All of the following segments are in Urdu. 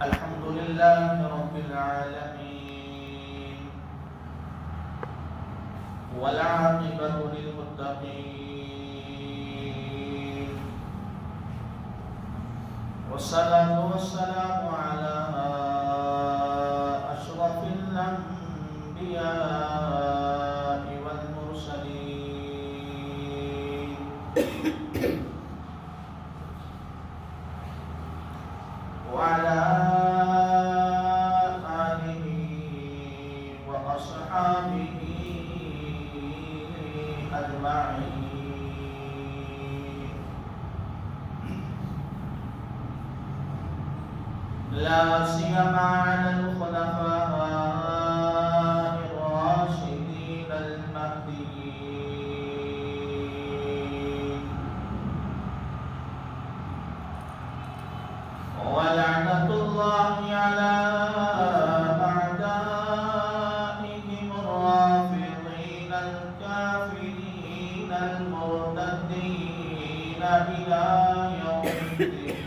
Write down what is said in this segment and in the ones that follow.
الحمد لله رب العالمين والعاقبة للمتقين والصلاة والسلام على أشرف الأنبياء والمرسلين وعلى آله وأصحابه أجمعين لا سيما على الخلفاء الراشدين المهديين ولعنة الله على أعدائهم الرافضين الكافرين المرتدين إلى يوم الدين.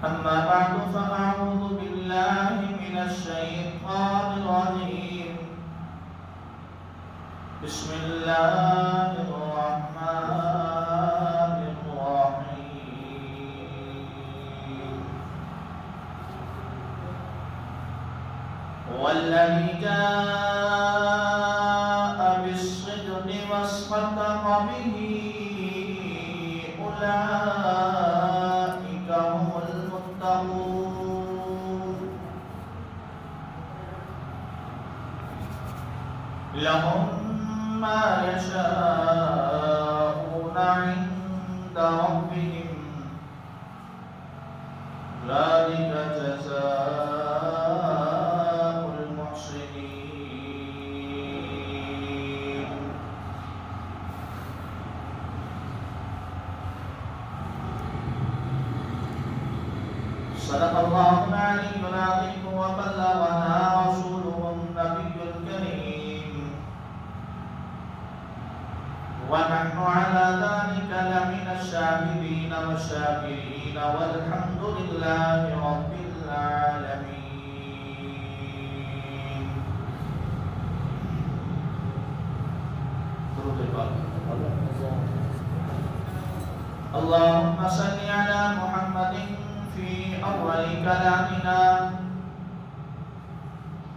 أما بعد فأعوذ بالله من الشيطان الرجيم. بسم الله الرحمن الرحيم. والذي جاء بالصدق وصدق به أولئك هم المتقون. لهم ما يشاءون عند ربهم ذلك جزاء المحسنين. صدق الله العلي العظيم وبلغنا رسوله النبي الكريم ونحن على ذلك لمن الشاهدين والشاكرين والحمد لله رب العالمين. اللهم صل على محمد في أول كلامنا.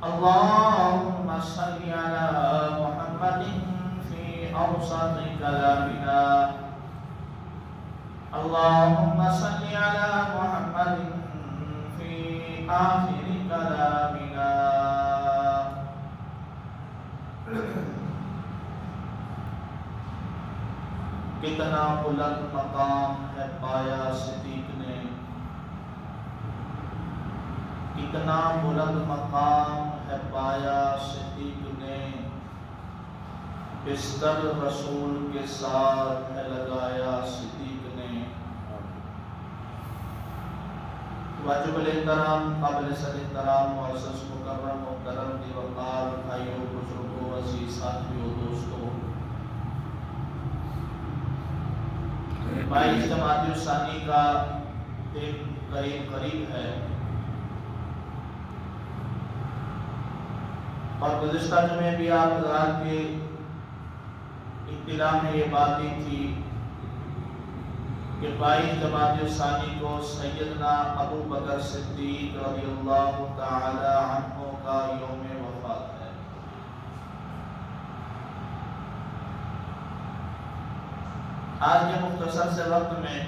اللهم صل على محمد أوسط كلامنا. اللهم صل على محمد في آخر كلامنا. کتنا بلند مقام ہے پایا صدیق نے، کتنا بلند مقام ہے پایا صدیق نے، بستر رسول کے ساتھ ہے لگایا صدیق نے. واجب الاحترام قابل صد احترام معزز مکرم محترم دی وقار بھائیوں بزرگوں عزیز ساتھیوں دوستوں، 22 جمادی الثانی کا دن قریب ہے اور گزشتہ جمعے بھی آپ حضرات کے ابتدا میں یہ بات دی تھی کہ 22 جمادی الثانی کو سیدنا ابو بکر صدیق رضی اللہ تعالی عنہ کا یوم وفات ہے. آج کے مختصر سے وقت میں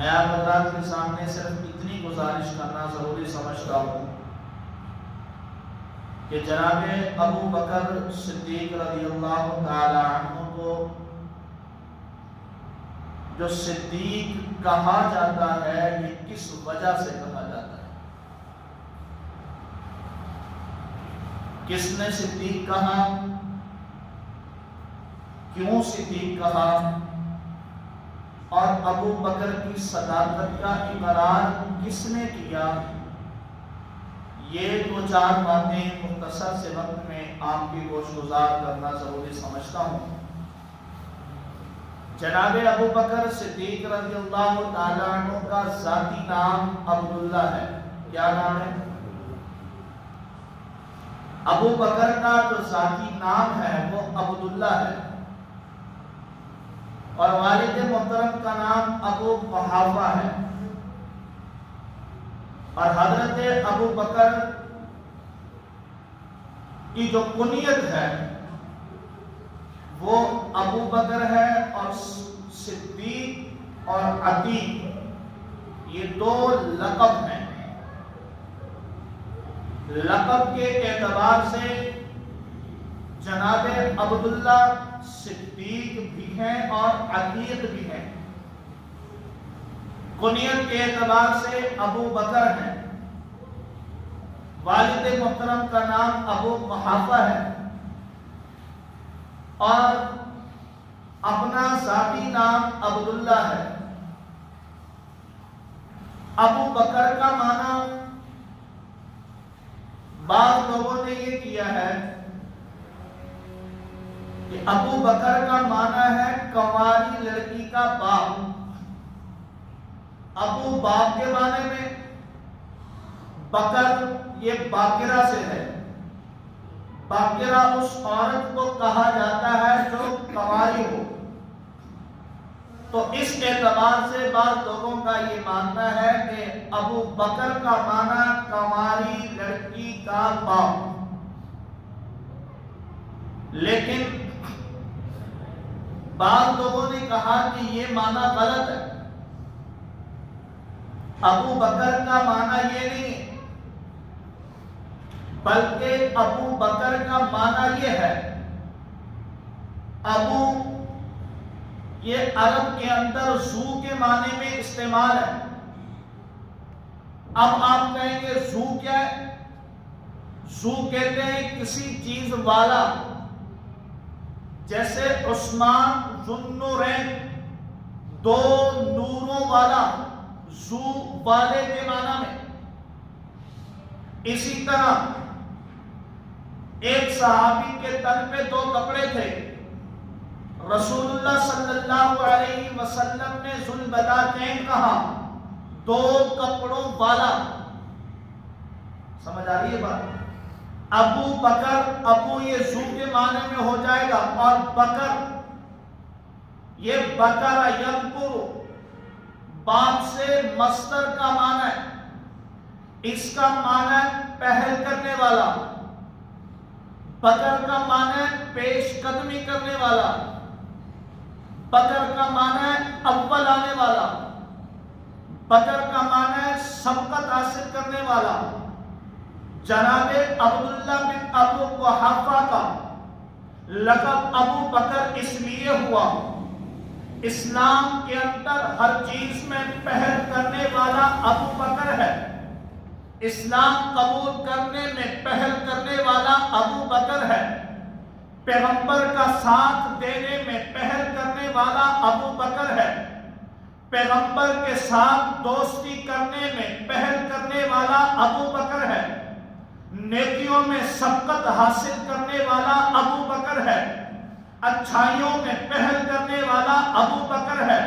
آپ حضرات کے سامنے صرف اتنی گزارش کرنا ضروری سمجھتا ہوں کہ جناب ابو بکر صدیق رضی اللہ تعالی عنہ کو جو صدیق کہا جاتا ہے یہ کس وجہ سے کہا جاتا ہے؟ کس نے صدیق کہا؟ کیوں صدیق کہا؟ اور ابو بکر کی صداقت کا اقرار کس نے کیا؟ یہ دو چار باتیں مختصر سے وقت میں آپ کی گوش گزار کرنا ضروری سمجھتا ہوں. جناب ابو بکر صدیق رضی اللہ تعالیٰ عنہ کا ذاتی نام عبداللہ ہے. کیا نام ہے؟ ابو بکر کا جو ذاتی نام ہے وہ عبداللہ ہے، اور والد محترم کا نام ابو قحافہ ہے. اور حضرت ابو بکر کی جو کنیت ہے وہ ابو بکر ہے، اور صدیق اور عتیق یہ دو لقب ہیں. لقب کے اعتبار سے جناب عبداللہ صدیق بھی ہیں اور عتیق بھی ہیں. کنیت کے اعتبار سے ابو بکر ہیں. والد محترم کا نام ابو قحافہ ہے، اور اپنا ذاتی نام عبداللہ ہے. ابو بکر کا معنی بعض لوگوں نے یہ کیا ہے کہ ابو بکر کا معنی ہے کنواری لڑکی کا باپ. ابو باپ کے معنی میں، بکر یہ باقرہ سے ہے. باقرہ اس عورت کو کہا جاتا ہے جو کنواری ہو. تو اس اعتبار سے بعض لوگوں کا یہ ماننا ہے کہ ابو بکر کا معنی کنواری لڑکی کا باپ. لیکن بعض لوگوں نے کہا کہ یہ معنی غلط ہے. ابو بکر کا معنی یہ نہیں، بلکہ ابو بکر کا معنی یہ ہے، ابو یہ عرب کے اندر زو کے معنی میں استعمال ہے. اب آپ کہیں گے زو کیا ہے؟ زو کہتے ہیں کسی چیز والا، جیسے عثمان ذو النورین، دو نوروں والا، زو والے کے معنی میں. اسی طرح ایک صحابی کے تن پہ دو کپڑے تھے، رسول اللہ صلی اللہ علیہ وسلم نے ذو البداتین کہا، دو کپڑوں والا. سمجھ آ رہی ہے بات؟ ابو بکر، ابو یہ زو کے معنی میں ہو جائے گا، اور بکر یہ بکر یبکر، باپ سے مصدر کا معنی ہے. اس کا معنی ہے پہل کرنے والا. بکر کا معنی ہے پیش قدمی کرنے والا. بکر کا معنی ہے اول آنے والا. بکر کا معنی ہے سبقت حاصل کرنے والا. جناب عبداللہ بن ابو قحافہ کا لقب ابو بکر اس لیے ہوا، اسلام کے اندر ہر چیز میں پہل کرنے والا ابو بکر ہے. اسلام قبول کرنے میں پہل کرنے والا ابو بکر ہے. پیغمبر کا ساتھ دینے میں پہل کرنے والا ابو بکر ہے. پیغمبر کے ساتھ دوستی کرنے میں پہل کرنے والا ابو بکر ہے. نیکیوں میں سبقت حاصل کرنے والا ابو بکر ہے. اچھائیوں میں پہل کرنے والا ابو بکر ہے.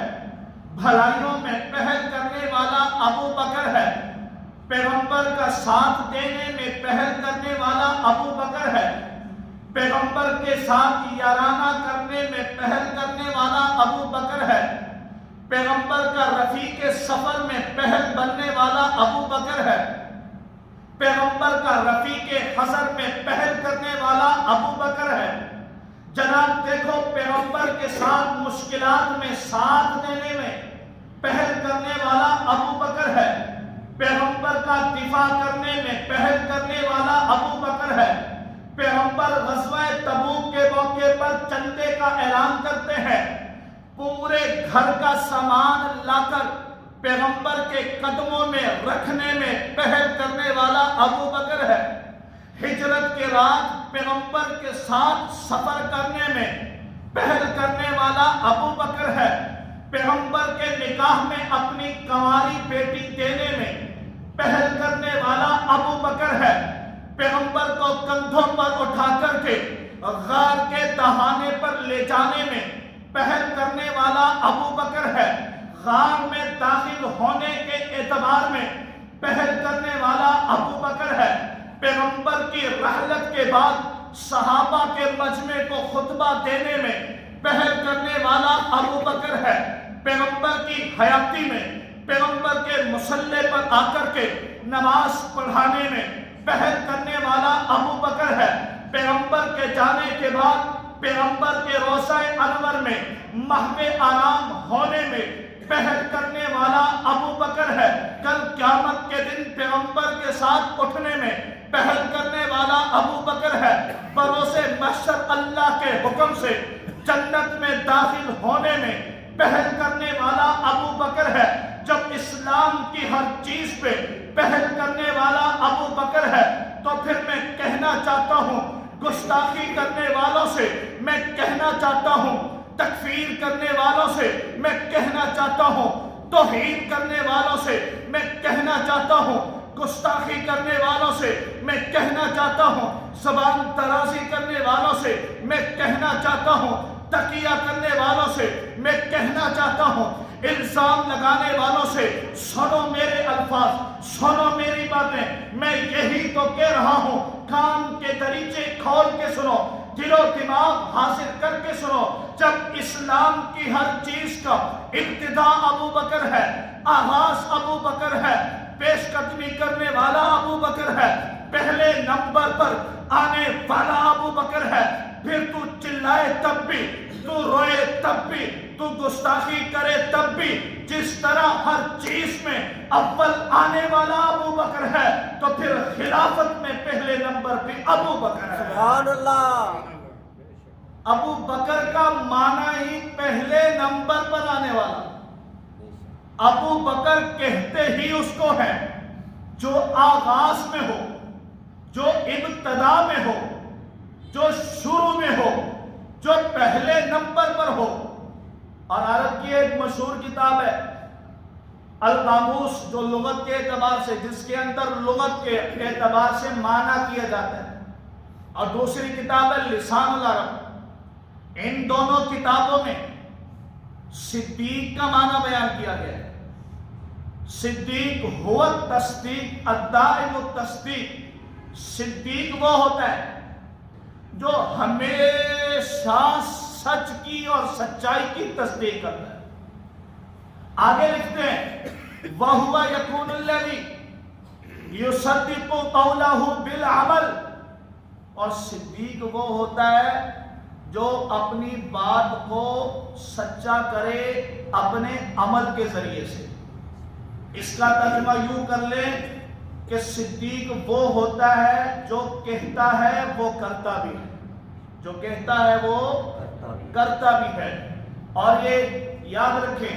بھلائیوں میں پہل کرنے والا ابو بکر ہے. پیغمبر کا ساتھ دینے میں پہل کرنے والا ابو بکر ہے. پیغمبر کے ساتھ یارانہ کرنے میں پہل کرنے والا ابو بکر ہے. پیغمبر کا رفیق سفر میں پہل بننے والا ابو بکر ہے. پیغمبر کا رفیق حضر میں پہل کرنے والا ابو بکر ہے. جناب دیکھو، پیغمبر کے ساتھ مشکلات میں ساتھ دینے میں پہل کرنے والا ابو بکر ہے. پیغمبر کا دفاع کرنے میں پہل کرنے والا ابو بکر ہے. پیغمبر غزوہ تبوک کے موقع پر چندے کا اعلان کرتے ہیں، پورے گھر کا سامان لا کر پیغمبر کے قدموں میں رکھنے میں پہل کرنے والا ابو بکر ہے. ہجرت کے رات پیغمبر کے ساتھ سفر کرنے میں پہل کرنے والا ابو بکر ہے. پیغمبر کے نکاح میں اپنی کنواری بیٹی دینے میں پہل کرنے والا ابو بکر ہے. پیغمبر کو کندھوں پر اٹھا کر کے غار کے دہانے پر لے جانے میں پہل کرنے والا ابو بکر ہے، غار میں داخل ہونے کے اعتبار میں پہل کرنے والا ابو بکر ہے، پیغمبر کی رحلت کے بعد صحابہ کے مجمع کو خطبہ دینے میں پہل کرنے والا ابو بکر ہے، پیغمبر کی حیاتی میں پیغمبر کے مصلی پر آ کر کے نماز پڑھانے میں پہل کرنے والا ابو بکر ہے، پیغمبر کے جانے کے بعد پیغمبر کے روضہ انور میں محو آرام ہونے میں پہل کرنے والا ابو بکر ہے، کل قیامت کے دن پیغمبر کے ساتھ اٹھنے میں پہل کرنے والا ابو بکر ہے، بروز محشر اللہ کے حکم سے جنت میں داخل ہونے میں پہل کرنے والا ابو بکر ہے، جب اسلام کی ہر چیز پہ پہل کرنے والا ابو بکر ہے، تو پھر میں کہنا چاہتا ہوں گستاخی کرنے والوں سے میں کہنا چاہتا ہوں، تکفیر کرنے والوں سے میں کہنا چاہتا ہوں، توہین کرنے والوں سے میں کہنا چاہتا ہوں، گستاخی کرنے والوں سے میں کہنا چاہتا ہوں، زبان درازی کرنے والوں سے میں کہنا چاہتا ہوں، تقیہ کرنے والوں سے میں کہنا چاہتا ہوں، الزام لگانے والوں سے سنو میرے الفاظ، سنو میری باتیں، میں یہی تو کہہ رہا ہوں، کان کے دریچے کھول کے سنو، دل و دماغ حاصل کر کے سنو، جب اسلام کی ہر چیز کا ابتدا ابو بکر ہے، آغاز ابو بکر ہے، پیش قدمی کرنے والا ابو بکر ہے، پہلے نمبر پر آنے والا ابو بکر ہے، پھر تو چلائے تب بھی، تو روئے تب بھی، تو گستاخی کرے تب بھی، جس طرح ہر چیز میں اول آنے والا ابو بکر ہے، تو پھر خلافت میں پہلے نمبر پہ ابو بکر ہے۔ سبحان اللہ۔ ابو بکر کا معنی ہی پہلے نمبر پر آنے والا، ابو بکر کہتے ہی اس کو ہے جو آغاز میں ہو، جو ابتدا میں ہو، جو شروع میں ہو، جو پہلے نمبر پر ہو۔ اور عرب کی ایک مشہور کتاب ہے القاموس، جو لغت کے اعتبار سے، جس کے اندر لغت کے اعتبار سے معنی کیا جاتا ہے، اور دوسری کتاب ہے لسان العرب۔ ان دونوں کتابوں میں صدیق کا معنی بیان کیا گیا ہے۔ صدیق ہوا تصدیق الدائم التصدیق، صدیق وہ ہوتا ہے جو ہمیشہ سچ کی اور سچائی کی تصدیق کرتا ہے۔ آگے لکھتے ہیں وَهُوَ يَكُونُ الَّذِي يُصَدِّقُ قَوْلَهُ بِالْعَمَلِ، اور صدیق وہ ہوتا ہے جو اپنی بات کو سچا کرے اپنے عمل کے ذریعے سے۔ اس کا ترجمہ یوں کر لیں کہ صدیق وہ ہوتا ہے جو کہتا ہے وہ کرتا بھی ہے، جو کہتا ہے وہ کرتا بھی ہے۔ اور یہ یاد رکھیں،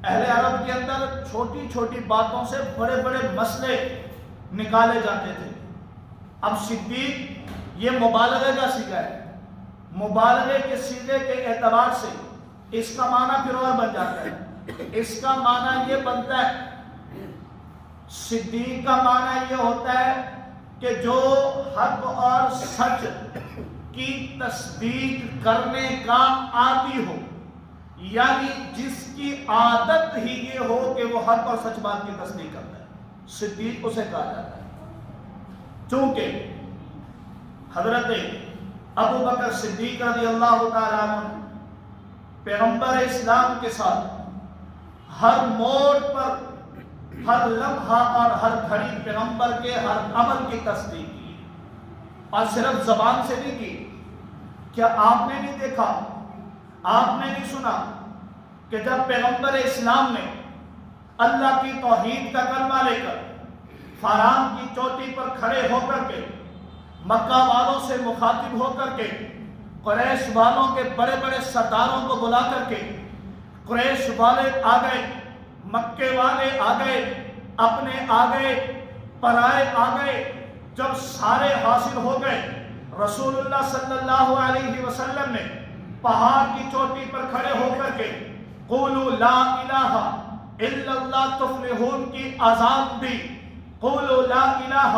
اہل عرب کے اندر چھوٹی چھوٹی باتوں سے بڑے بڑے مسئلے نکالے جاتے تھے۔ اب صدیق یہ مبالغے کا صیغہ ہے، مبالغے کے صیغے کے اعتبار سے اس کا معنی پھر اور بن جاتا ہے۔ اس کا معنی یہ بنتا ہے، صدیق کا معنی یہ ہوتا ہے کہ جو حق اور سچ کی تصدیق کرنے کا عادی ہو، یعنی جس کی عادت ہی یہ ہو کہ وہ حق اور سچ بات کی تصدیق کرتا ہے، صدیق اسے کہا جاتا ہے۔ چونکہ حضرت ابو بکر صدیق رضی اللہ تعالیٰ عنہ پیغمبر اسلام کے ساتھ ہر موڑ پر، ہر لمحہ اور ہر گھڑی پیغمبر کے ہر عمل کی تصدیق کی، اور صرف زبان سے نہیں کی۔ کیا آپ نے نہیں دیکھا، آپ نے نہیں سنا کہ جب پیغمبر اسلام نے اللہ کی توحید کا کلمہ لے کر فاران کی چوٹی پر کھڑے ہو کر کے مکہ والوں سے مخاطب ہو کر کے قریش والوں کے بڑے بڑے سرداروں کو بلا کر کے، قریش والے آ گئے، مکے والے آ گئے، اپنے آ گئے، پرائے آ گئے، جب سارے حاصل ہو گئے، رسول اللہ صلی اللہ علیہ وسلم نے پہاڑ کی چوٹی پر کھڑے ہو کر کے قولوا لا الہ الا اللہ تفلحون کی آزان دی، قولوا لا الہ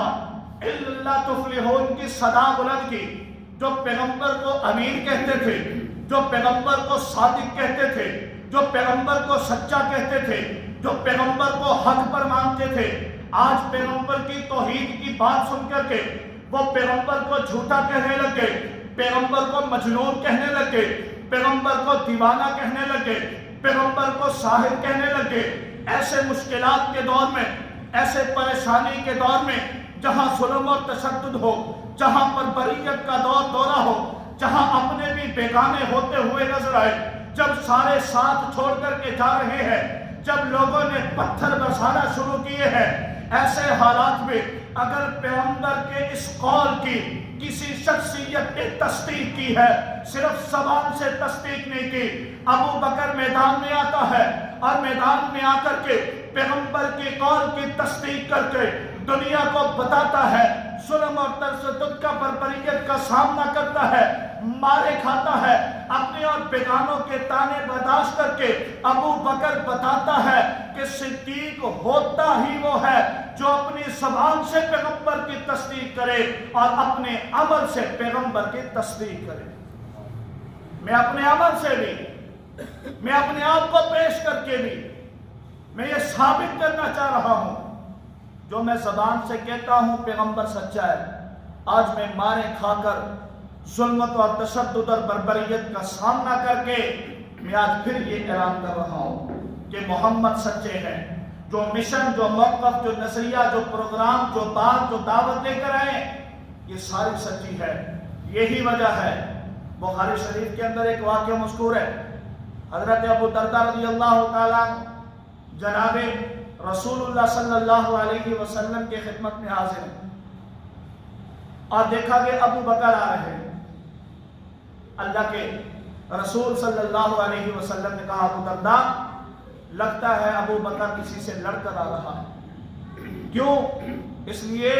الا اللہ تفلحون کی صدا بلند کی۔ جو پیغمبر کو امیر کہتے تھے، جو پیغمبر کو صادق کہتے تھے، جو پیغمبر کو سچا کہتے تھے، جو پیغمبر کو حق پر مانتے تھے، آج پیغمبر کی توحید کی بات سن کر کے وہ پیغمبر کو جھوٹا کہنے لگ گئے، پیغمبر کو مجنون کہنے لگ گئے، پیغمبر کو دیوانہ کہنے لگ گئے، پیغمبر کو ساحر کہنے لگ گئے۔ ایسے مشکلات کے دور میں، ایسے پریشانی کے دور میں، جہاں ظلم اور تشدد ہو، جہاں پر بریت کا دورہ ہو، جہاں اپنے بھی بیگانے ہوتے ہوئے نظر آئے، جب سارے ساتھ چھوڑ کر کے جا رہے ہیں، جب لوگوں نے پتھر برسانا شروع کیے ہیں، ایسے حالات میں اگر پیغمبر کے اس قول کی کسی شخصیت نے تصدیق کی ہے، صرف زبان سے تصدیق نہیں کی، ابو بکر میدان میں آتا ہے اور میدان میں آ کر کے پیغمبر کے قول کی تصدیق کر کے دنیا کو بتاتا ہے، ظلم اور تشدد کا بربریت کا سامنا کرتا ہے، مارے کھاتا ہے، اپنے اور بیگانوں کے تانے برداشت کر کے ابو بکر بتاتا ہے کہ صدیق ہوتا ہی وہ ہے جو اپنی زبان سے پیغمبر کی تصدیق کرے اور اپنے عمل سے پیغمبر کی تصدیق کرے۔ میں اپنے عمل سے بھی، میں اپنے آپ کو پیش کر کے بھی میں یہ ثابت کرنا چاہ رہا ہوں، جو میں زبان سے کہتا ہوں پیغمبر سچا ہے، آج میں مارے کھا کر ظلمت اور تشدد اور بربریت کا سامنا کر کے میں آج پھر یہ اعلان کر رہا ہوں کہ محمد سچے ہیں۔ جو مشن، جو موقف، جو نظریہ، جو پروگرام، جو بات، جو دعوت لے کر آئے، یہ ساری سچی ہے۔ یہی وجہ ہے بخاری شریف کے اندر ایک واقعہ مذکور ہے، حضرت ابو درداء رضی اللہ تعالیٰ جناب رسول اللہ صلی اللہ علیہ وسلم کے خدمت میں حاضر ہیں اور دیکھا کہ ابو بکر آ رہے ہیں۔ اللہ کے رسول صلی اللہ علیہ وسلم نے کہا، ابو درداء لگتا ہے ابو بکر کسی سے لڑ کر آ رہا ہے۔ کیوں؟ اس لیے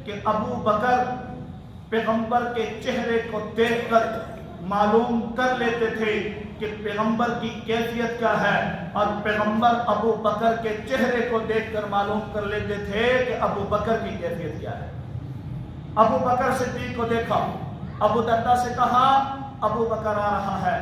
کہ ابو بکر پیغمبر کے چہرے کو دیکھ کر معلوم کر لیتے تھے کہ پیغمبر کی کیفیت کیا ہے، اور پیغمبر ابو بکر کے چہرے کو دیکھ کر معلوم کر لیتے تھے کہ ابو بکر کی کیفیت کیا ہے۔ ابو بکر صدیق کو دیکھا، ابو درداء سے کہا ابو بکر آ رہا ہے،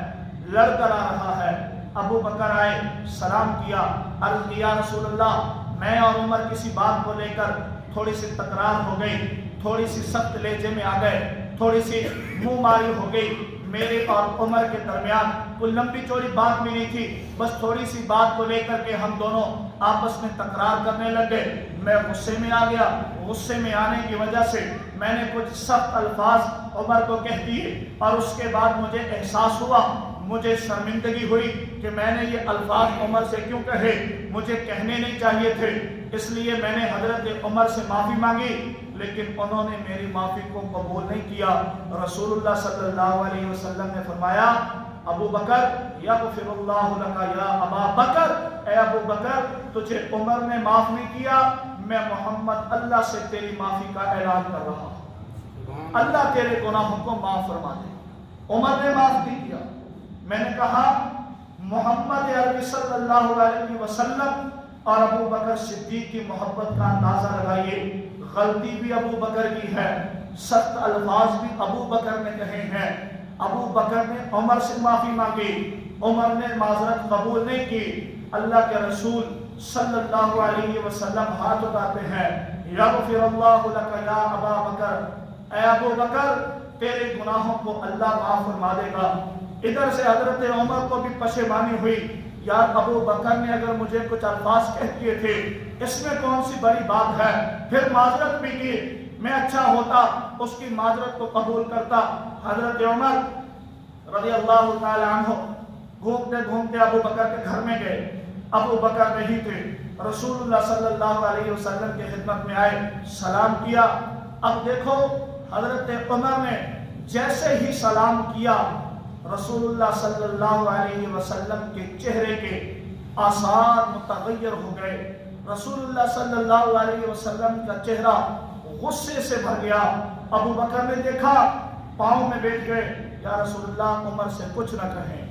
لڑ کر آ رہا ہے۔ ابو بکر آئے، سلام کیا، عرض کیا رسول اللہ میں اور عمر کسی بات کو لے کر تھوڑی سی تکرار ہو گئی، تھوڑی سی سخت لہجے میں آ گئے، تھوڑی سی منہ ماری ہو گئی، میرے اور عمر کے درمیان کوئی لمبی چوڑی بات بھی نہیں تھی، بس تھوڑی سی بات کو لے کر کے ہم دونوں آپس میں تکرار کرنے لگے۔ میں غصے میں آ گیا، غصے میں آنے کی وجہ سے میں نے کچھ سخت الفاظ عمر کو کہہ دیے، اور اس کے بعد مجھے احساس ہوا، مجھے شرمندگی ہوئی کہ میں نے یہ الفاظ عمر سے کیوں کہے، مجھے کہنے نہیں چاہیے تھے۔ اس لیے میں نے حضرت عمر سے معافی مانگی، لیکن انہوں نے میری معافی کو قبول نہیں کیا۔ رسول اللہ صلی اللہ علیہ وسلم نے فرمایا، ابو بکر یغفر اللہ لک یا ابا بکر، اے ابو بکر تجھے عمر نے معاف نہیں کیا، میں محمد اللہ سے تیری معافی کا اعلان کر رہا ہوں، اللہ تیرے گناہوں کو معاف فرما دے۔ عمر نے معاف نہیں کیا۔ میں نے کہا محمد عربی صلی اللہ علیہ وسلم اور ابو بکر صدیق کی محبت کا اندازہ لگائیے۔ غلطی بھی ابو بکر کی ہے، سخت الفاظ بھی ابو بکر نے کہے ہیں۔ ابو بکر نے عمر سے معافی مانگی، عمر نے معذرت قبول نہیں کی۔ اللہ کے رسول صلی اللہ علیہ وسلم ہاتھ اٹھاتے ہیں، یغفر اللہ لک یا ابا بکر، اے ابو بکر تیرے گناہوں کو اللہ معاف فرما دے گا۔ ادھر سے حضرت عمر کو بھی پشیمانی ہوئی، یار ابو بکر نے اگر مجھے کچھ الفاظ کہہ دیے تھے، اس میں کون سی بڑی بات ہے، پھر معذرت بھی کی، میں اچھا ہوتا اس کی معذرت کو قبول کرتا۔ حضرت عمر رضی اللہ تعالی عنہ گھومتے گھومتے ابو بکر کے گھر میں گئے، ابو بکر نہیں تھے، رسول اللہ صلی اللہ علیہ وسلم کی خدمت میں آئے، سلام کیا۔ اب دیکھو حضرت عمر نے جیسے ہی سلام کیا، رسول اللہ صلی اللہ علیہ وسلم کے چہرے کے آثار متغیر ہو گئے۔ رسول اللہ صلی اللہ علیہ وسلم کا چہرہ غصے سے بھر گیا۔ ابو بکر نے دیکھا، پاؤں میں بیٹھ گئے، یا رسول اللہ عمر سے کچھ نہ کہیں،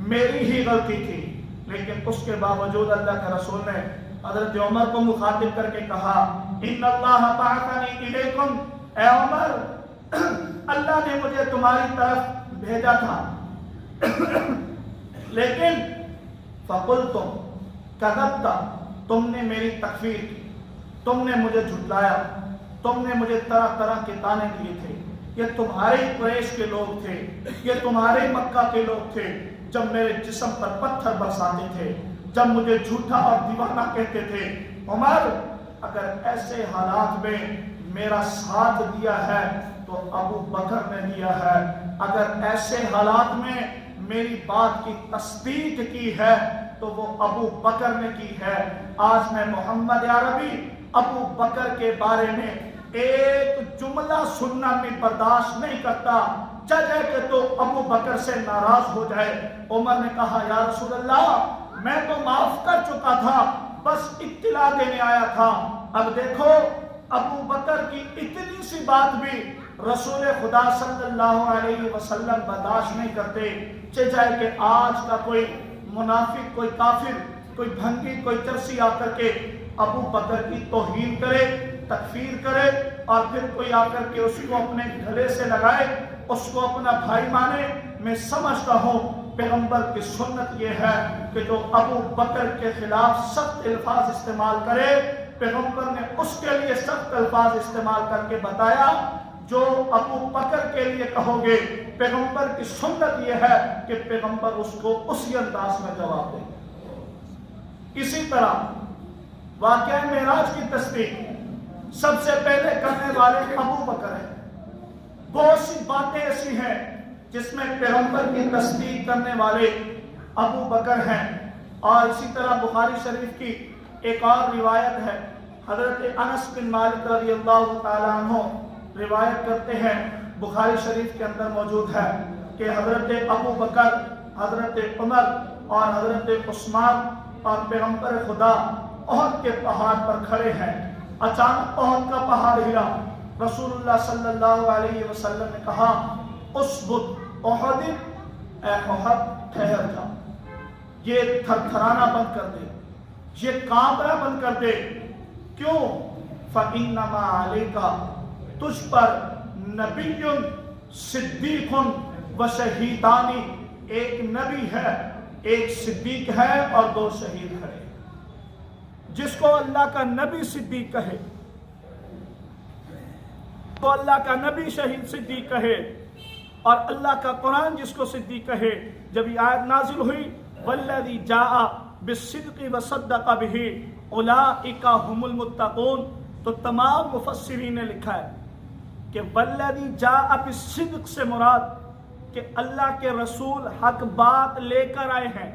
میری ہی غلطی تھی۔ لیکن اس کے باوجود اللہ کے رسول نے حضرت عمر کو مخاطب کر کے کہا، ان اللہ بعثنی الیکم، اے عمر اللہ نے مجھے تمہاری طرف بھیجا تھا، لیکن فقلتم کذبتا، تم نے میری تکفیر کی، تم نے مجھے جھٹلایا، تم نے مجھے طرح طرح کے طعنے دیے تھے، یہ تمہارے قریش کے لوگ تھے، یہ تمہارے مکہ کے لوگ تھے، جب میرے جسم پر پتھر برساتے تھے، جب مجھے جھوٹا اور دیوانہ کہتے تھے۔ عمر، اگر ایسے حالات میں میرا ساتھ دیا ہے تو ابو بکر نے دیا ہے، اگر ایسے حالات میں میری بات کی تصدیق کی ہے تو وہ ابو بکر نے کی ہے۔ آج میں محمد عربی ابو بکر کے بارے میں ایک جملہ سننا میں برداشت نہیں کرتا، چاہے کہ تو ابو بکر سے ناراض ہو جائے۔ عمر نے کہا یا رسول اللہ، میں تو معاف کر چکا تھا، بس اطلاع دینے آیا تھا۔ اب دیکھو ابو بکر کی اتنی سی بات بھی رسول خدا صلی اللہ علیہ وسلم برداشت نہیں کرتے، چاہے کہ آج کا کوئی منافق، کوئی کافر، کوئی بھنگی، کوئی چرسی آ کر کے ابو بکر کی توہین کرے، تکفیر کرے، اور پھر کوئی آ کر کے اس کو اپنے گلے سے لگائے، اس کو اپنا بھائی مانے۔ میں سمجھتا ہوں پیغمبر کی سنت یہ ہے کہ جو ابو بکر کے خلاف سخت الفاظ استعمال کرے، پیغمبر نے اس کے لیے سخت الفاظ استعمال کر کے بتایا۔ جو ابو بکر کے لیے کہو گے، پیغمبر کی سنت یہ ہے کہ پیغمبر اس کو اسی انداز میں جواب دے گا۔ اسی طرح واقعہ معراج کی تصدیق سب سے پہلے کرنے والے ابو بکر ہیں۔ بہت سی باتیں ایسی ہیں جس میں پیغمبر کی تصدیق کرنے والے ابو بکر ہیں۔ اور اسی طرح بخاری شریف کی ایک اور روایت ہے، حضرت انس بن مالک رضی اللہ تعالیٰ عنہ روایت کرتے ہیں، بخاری شریف کے اندر موجود ہے کہ حضرت ابو بکر، حضرت عمر اور حضرت عثمان اور پیغمبر خدا احد کے پہاڑ پر کھڑے ہیں۔ اچانک احد کا پہاڑ ہلا۔ رسول اللہ صلی اللہ علیہ وسلم نے کہا اسبت احد، اے احد ٹھہر جا، یہ تھر تھرانا بند کر دے، یہ کانپنا بند کر دے۔ کیوں؟ فَإِنَّمَا عَلَيْكَ، تجھ پر نبی صدیق و شہیدانی، ایک نبی ہے، ایک صدیق ہے اور دو شہید ہے۔ جس کو اللہ کا نبی صدیق کہے تو اللہ کا نبی شہید صدیق کہے، اور اللہ کا قرآن جس کو صدیق کہے۔ جب یہ آیت نازل ہوئی والذی جاء بالصدق وصدق بہ اولئک هم المتقون، تو تمام مفسرین نے لکھا ہے کہ والذی جاء بالصدق سے مراد کہ اللہ کے رسول حق بات لے کر آئے ہیں۔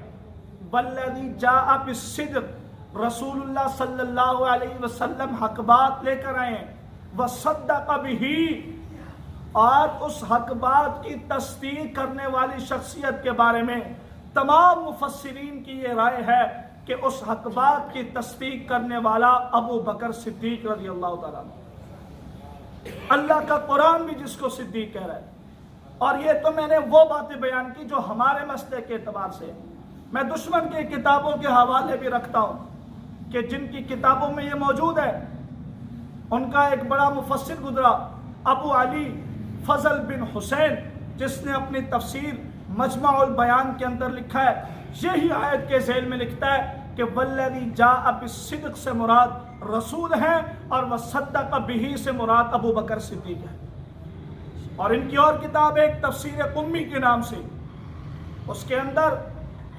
والذی جاء بالصدق، رسول اللہ صلی اللہ علیہ وسلم حق بات لے کر آئے ہیں۔ وصدق بہ، اور اس حق بات کی تصدیق کرنے والی شخصیت کے بارے میں تمام مفسرین کی یہ رائے ہے کہ اس حق بات کی تصدیق کرنے والا ابو بکر صدیق رضی اللہ تعالیٰ عنہ۔ اللہ کا قرآن بھی جس کو صدیق کہہ رہا ہے۔ اور یہ تو میں نے وہ باتیں بیان کی جو ہمارے مسئلے کے اعتبار سے، میں دشمن کی کتابوں کے حوالے بھی رکھتا ہوں کہ جن کی کتابوں میں یہ موجود ہے۔ ان کا ایک بڑا مفسر گزرا ابو علی فضل بن حسین، جس نے اپنی تفسیر مجمع البیان کے اندر لکھا ہے، یہی آیت کے ذیل میں لکھتا ہے کہ والذی جاء بالصدق سے مراد رسول ہیں، اور وصدق بہ سے مراد ابو بکر صدیق ہے۔ اور ان کی اور کتاب ایک تفسیر قمی کے نام سے، اس کے اندر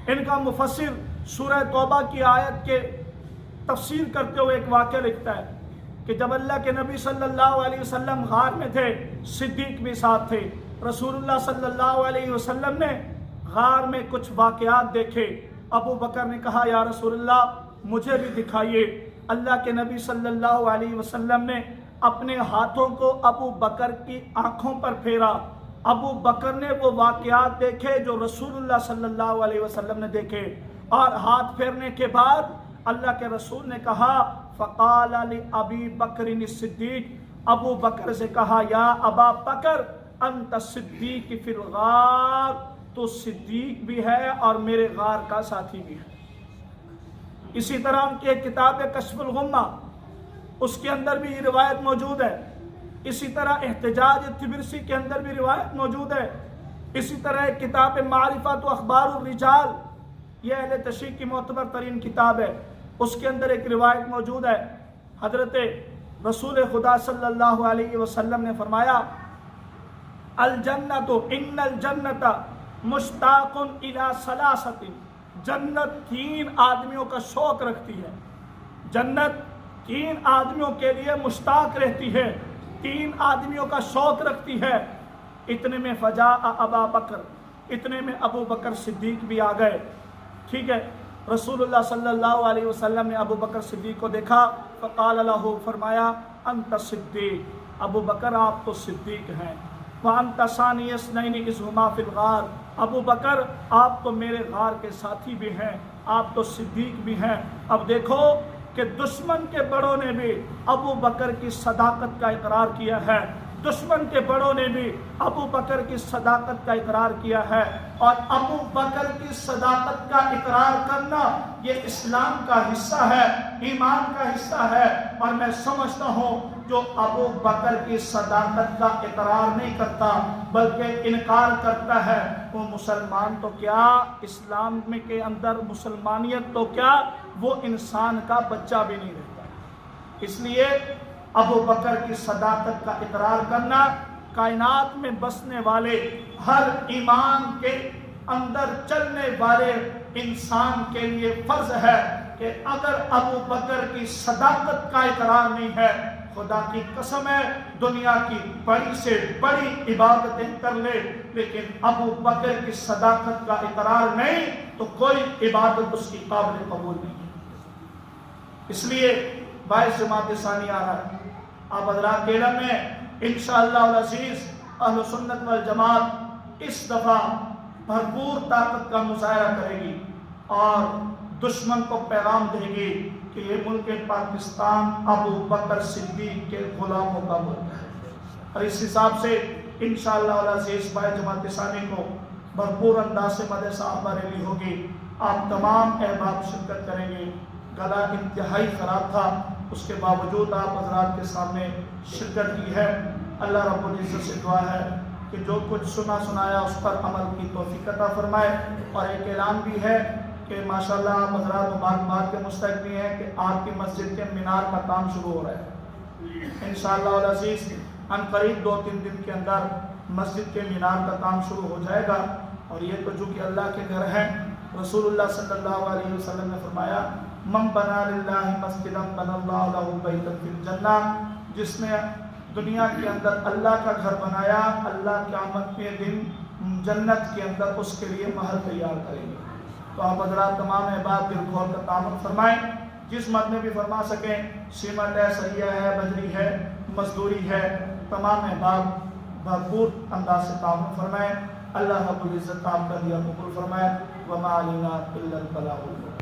ان کا مفسر سورہ توبہ کی آیت کے تفسیر کرتے ہوئے ایک واقعہ لکھتا ہے کہ جب اللہ کے نبی صلی اللہ علیہ وسلم غار میں تھے، صدیق بھی ساتھ تھے۔ رسول اللہ صلی اللہ علیہ وسلم نے غار میں کچھ واقعات دیکھے۔ ابو بکر نے کہا یا رسول اللہ مجھے بھی دکھائیے۔ اللہ کے نبی صلی اللہ علیہ وسلم نے اپنے ہاتھوں کو ابو بکر کی آنکھوں پر پھیرا۔ ابو بکر نے وہ واقعات دیکھے جو رسول اللہ صلی اللہ علیہ وسلم نے دیکھے، اور ہاتھ پھیرنے کے بعد اللہ کے رسول نے کہا فقال لأبی بکر الصدیق، ابو بکر سے کہا یا ابا بکر انت صدیق فی الغار، تو صدیق بھی ہے اور میرے غار کا ساتھی بھی ہے۔ اسی طرح ان کی ایک کتاب ہے کشف الغمہ، اس کے اندر بھی یہ روایت موجود ہے۔ اسی طرح احتجاج طبرسی کے اندر بھی روایت موجود ہے اسی طرح ایک کتاب معرفت و اخبار الرجال، یہ اہل تشیع کی معتبر ترین کتاب ہے، اس کے اندر ایک روایت موجود ہے، حضرت رسول خدا صلی اللہ علیہ وسلم نے فرمایا الجنت ان الجنت مشتاق الی ثلاثۃ، جنت 3 آدمیوں کا شوق رکھتی ہے، جنت 3 آدمیوں کے لیے مشتاق رہتی ہے، 3 آدمیوں کا شوق رکھتی ہے۔ اتنے میں فجاء ابا بکر، اتنے میں ابو بکر صدیق بھی آ گئے، ٹھیک ہے۔ رسول اللہ صلی اللہ علیہ وسلم نے ابو بکر صدیق کو دیکھا، فقال له، فرمایا انت صدیق، ابو بکر آپ تو صدیق ہیں، وانت ثانی اثنین اذ ہما فی الغار، ابو بکر آپ تو میرے غار کے ساتھی بھی ہیں، آپ تو صدیق بھی ہیں۔ اب دیکھو کہ دشمن کے بڑوں نے بھی ابو بکر کی صداقت کا اقرار کیا ہے، دشمن کے بڑوں نے بھی ابو بکر کی صداقت کا اقرار کیا ہے، اور ابو بکر کی صداقت کا اقرار کرنا یہ اسلام کا حصہ ہے، ایمان کا حصہ ہے۔ اور میں سمجھتا ہوں جو ابو بکر کی صداقت کا اقرار نہیں کرتا بلکہ انکار کرتا ہے، وہ مسلمان تو کیا، اسلام میں کے اندر مسلمانیت تو کیا، وہ انسان کا بچہ بھی نہیں رہتا۔ اس لیے ابو بکر کی صداقت کا اقرار کرنا کائنات میں بسنے والے، ہر ایمان کے اندر چلنے والے انسان کے لیے فرض ہے کہ اگر ابو بکر کی صداقت کا اقرار نہیں ہے، خدا کی قسم ہے دنیا کی بڑی سے بڑی عبادتیں کر لے، لیکن ابو بکر کی صداقت کا اقرار نہیں تو کوئی عبادت اس کی قابل قبول نہیں ہے۔ اس لیے 22 جماعت ثانی آ رہا ہے، آپ حضرات کے علم میں انشاءاللہ العزیز اہل سنت والجماعت اس دفعہ بھرپور طاقت کا مظاہرہ کرے گی اور دشمن کو پیغام دے گی کہ یہ ملک پاکستان ابو بکر صدیق کے غلاموں کا ملک ہے، اور اس حساب سے انشاءاللہ العزیز 22 جماعت ثانی کو بھرپور انداز سے مدح صحابہ ریلی ہوگی، آپ تمام احباب شرکت کریں گے۔ گلا انتہائی خراب تھا، اس کے باوجود آپ حضرات کے سامنے شرکت کی ہے۔ اللہ رب العزت سے دعا ہے کہ جو کچھ سنا سنایا اس پر عمل کی توفیق عطا فرمائے۔ اور ایک اعلان بھی ہے کہ ماشاءاللہ آپ حضرات مبارکباد کے مستحق بھی ہیں کہ آپ کی مسجد کے مینار کا کام شروع ہو رہا ہے انشاءاللہ العزیز، ان قریب 2-3 دن کے اندر مسجد کے مینار کا کام شروع ہو جائے گا۔ اور یہ تو چونکہ اللہ کے گھر ہیں، رسول اللہ صلی اللہ علیہ وسلم نے فرمایا من بنا للہ مسجدا بنى اللہ لہ بیتا فی الجنہ، جس نے دنیا کے اندر اللہ کا گھر بنایا، اللہ قیامت کے دن جنت کے اندر اس کے لیے محل تیار کریں گے۔ تو آپ حضرات تمام احباب دل کھول کر تعامل فرمائیں، جس مد میں بھی فرما سکیں، سیمنٹ ہے، سریہ ہے، بجری ہے، مزدوری ہے، تمام احباب بھرپور انداز سے تعامل فرمائیں۔ اللہ رب العزت آپ کا دیا قبول فرمائے۔ وما علینا الا البلاغ المبین۔